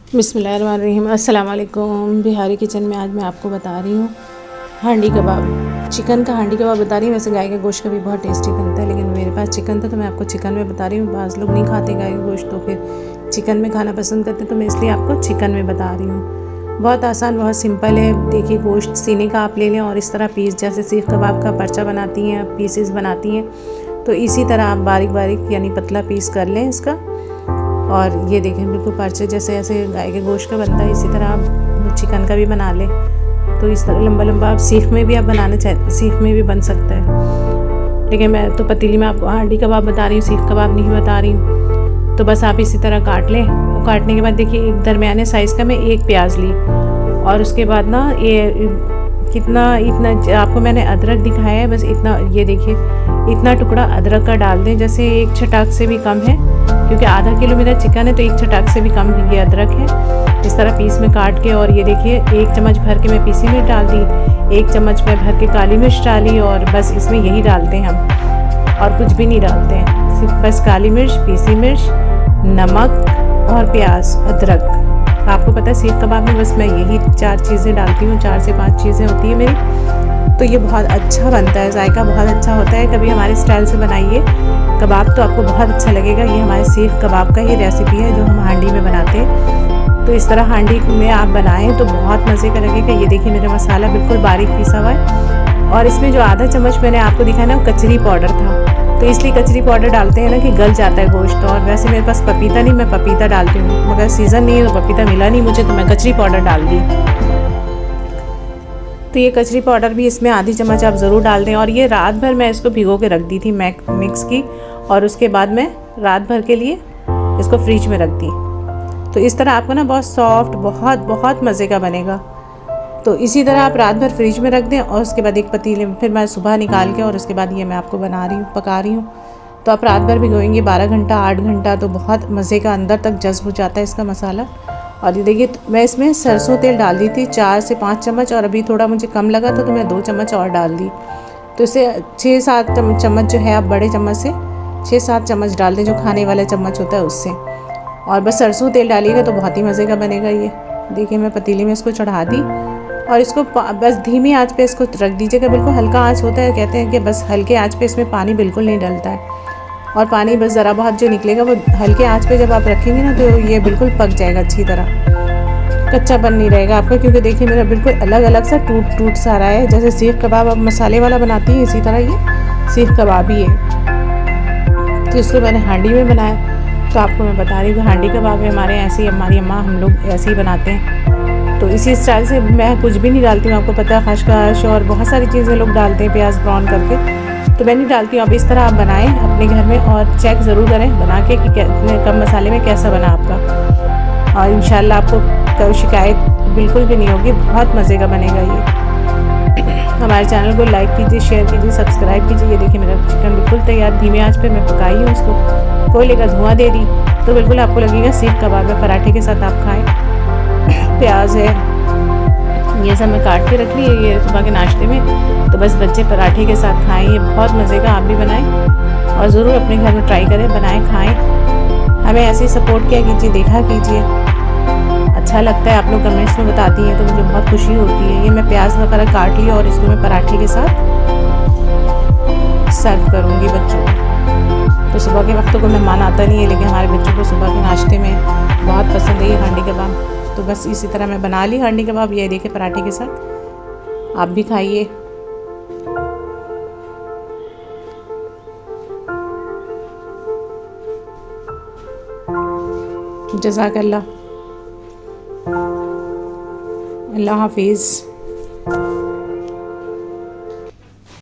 बिस्मिल्लाहिर्रहमानिर्रहीम। अस्सलाम वालेकुम। बिहारी किचन में आज मैं आपको बता रही हूँ हांडी कबाब। चिकन का हांडी कबाब बता रही हूँ। वैसे गाय का गोश्त का भी बहुत टेस्टी बनता है, लेकिन मेरे पास चिकन था तो मैं आपको चिकन में बता रही हूँ। बाज़ लोग नहीं खाते गाय का गोश्त, तो फिर चिकन में खाना पसंद करते, तो मैं इसलिए आपको चिकन में बता रही हूँ। बहुत आसान, बहुत सिंपल है। देखिए, गोश्त सीने का आप ले लें और इस तरह पीस, जैसे सीख कबाब का पर्चा बनाती हैं, पीसेस बनाती हैं, तो इसी तरह आप बारीक बारीक यानी पतला पीस कर लें इसका। और ये देखें, बिल्कुल पर्चे जैसे ऐसे गाय के गोश्त का बनता है, इसी तरह आप चिकन का भी बना लें। तो इस तरह लंबा लंबा आप सीख में भी आप बनाना चाहते, सीख में भी बन सकता है, लेकिन मैं तो पतीली में आपको हांडी कबाब बता रही हूँ, सीख कबाब नहीं बता रही हूँ। तो बस आप इसी तरह काट लें। काटने के बाद देखिए, एक दरमियाने साइज़ का मैं एक प्याज ली, और उसके बाद ना ये कितना, इतना आपको मैंने अदरक दिखाया है, बस इतना, ये देखिए इतना टुकड़ा अदरक का डाल दें, जैसे एक छटाक से भी कम है, क्योंकि आधा किलो मेरा चिकन है तो एक छटाक से भी कम ये अदरक है। इस तरह पीस में काट के, और ये देखिए एक चम्मच भर के मैं पीसी मिर्च डाल दी, एक चम्मच में भर के काली मिर्च डाली, और बस इसमें यही डालते हैं हम, और कुछ भी नहीं डालते हैं, सिर्फ बस काली मिर्च, पीसी मिर्च, नमक और प्याज, अदरक। आपको पता है सीख कबाब में बस मैं यही 4 चीज़ें डालती हूँ, 4 से 5 चीज़ें होती है मेरी, तो ये बहुत अच्छा बनता है, जायका बहुत अच्छा होता है। कभी हमारे स्टाइल से बनाइए कबाब तो आपको बहुत अच्छा लगेगा। ये हमारे सीख कबाब का ही रेसिपी है जो हम हांडी में बनाते हैं। तो इस तरह हांडी में आप बनाएं तो बहुत मज़े का लगेगा। ये देखिए, मेरा मसाला बिल्कुल बारीक पीसा हुआ है, और इसमें जो आधा चम्मच मैंने आपको दिखाया ना, कचरी पाउडर था, तो इसलिए कचरी पाउडर डालते हैं ना कि गल जाता है गोश्त। और वैसे मेरे पास पपीता नहीं, मैं पपीता डालती हूँ, मगर सीज़न नहीं है तो पपीता मिला नहीं मुझे, तो मैं कचरी पाउडर डाल दी। तो ये कचरी पाउडर भी इसमें आधी चम्मच आप ज़रूर डाल दें। और ये रात भर मैं इसको भिगो के रख दी थी मिक्स की, और उसके बाद मैं रात भर के लिए इसको फ्रिज में रख दी। तो इस तरह आपको ना बहुत सॉफ्ट, बहुत बहुत मज़े का बनेगा। तो इसी तरह आप रात भर फ्रिज में रख दें, और उसके बाद एक पतीले में फिर मैं सुबह निकाल के, और उसके बाद ये मैं आपको बना रही हूँ, पका रही हूँ। तो आप रात भर भिगोएंगे 12 घंटा 8 घंटा, तो बहुत मज़े का अंदर तक जज्ब हो जाता है इसका मसाला। और ये देखिए, मैं इसमें सरसों तेल डाल दी थी 4 से 5 चम्मच, और अभी थोड़ा मुझे कम लगा था तो मैं 2 चम्मच और डाल दी। तो इसे 6-7 चम्मच जो है, आप बड़े चम्मच से 6-7 चम्मच डाल दें, जो खाने वाला चम्मच होता है उससे। और बस सरसों तेल डालिएगा तो बहुत ही मज़े का बनेगा ये। देखिए, मैं पतीली में इसको चढ़ा दी, और इसको बस धीमी आंच पे इसको रख दीजिएगा। बिल्कुल हल्का आंच होता है, कहते हैं कि बस हल्के आंच पे, इसमें पानी बिल्कुल नहीं डलता है, और पानी बस ज़रा बहुत जो निकलेगा वो हल्के आंच पे जब आप रखेंगे ना, तो ये बिल्कुल पक जाएगा अच्छी तरह, कच्चापन नहीं रहेगा आपका। क्योंकि देखिए, मेरा बिल्कुल अलग अलग सा टूट टूट सा रहा है। जैसे सीख कबाब आप मसाले वाला बनाती हैं, इसी तरह ये सीख कबाब ही है। तो इसको मैंने हांडी में बनाया, तो आपको मैं बता रही हूँ हांडी कबाब है हमारे ऐसे ही, हमारी अम्मा हम लोग ऐसे ही बनाते हैं। तो इसी स्टाइल से मैं कुछ भी नहीं डालती हूँ, आपको पता है खशखश और बहुत सारी चीज़ें लोग डालते हैं प्याज ब्राउन करके, तो मैं नहीं डालती हूँ। अब इस तरह आप बनाएं अपने घर में, और चेक ज़रूर करें बना के कि कितने कम मसाले में कैसा बना आपका, और इंशाल्लाह आपको कोई शिकायत बिल्कुल भी नहीं होगी, बहुत मज़े का बनेगा ये। हमारे चैनल को लाइक कीजिए, शेयर कीजिए, सब्सक्राइब कीजिए। ये देखिए, मेरा चिकन बिल्कुल तैयार, धीमे आंच पे मैं पकाई हूँ इसको, कोयले का धुआं दे दी, तो बिल्कुल आपको लगेगा सीख कबाब है। पराठे के साथ आप खाएँ। प्याज है, ये सब मैं काट के रख ली है, ये सुबह के नाश्ते में, तो बस बच्चे पराठे के साथ खाएं। ये बहुत मज़े का, आप भी बनाएं और ज़रूर अपने घर में ट्राई करें, बनाएं, खाएं। हमें ऐसे ही सपोर्ट किया कीजिए, देखा कीजिए, अच्छा लगता है। आप लोग कमेंट्स में बताती हैं तो मुझे बहुत खुशी होती है। ये मैं प्याज वगैरह काट लिया, और इसको मैं पराठे के साथ सर्व करूँगी बच्चों को। तो सुबह के वक्त तो कोई मेहमान आता नहीं है, लेकिन हमारे बच्चों को सुबह के नाश्ते में बहुत पसंद है ये हांडी कबाब। तो बस इसी तरह मैं बना ली हांडी कबाब, ये देखिए पराठे के साथ, आप भी खाइए। जज़ाकल्लाह, अल्लाह हाफिज़।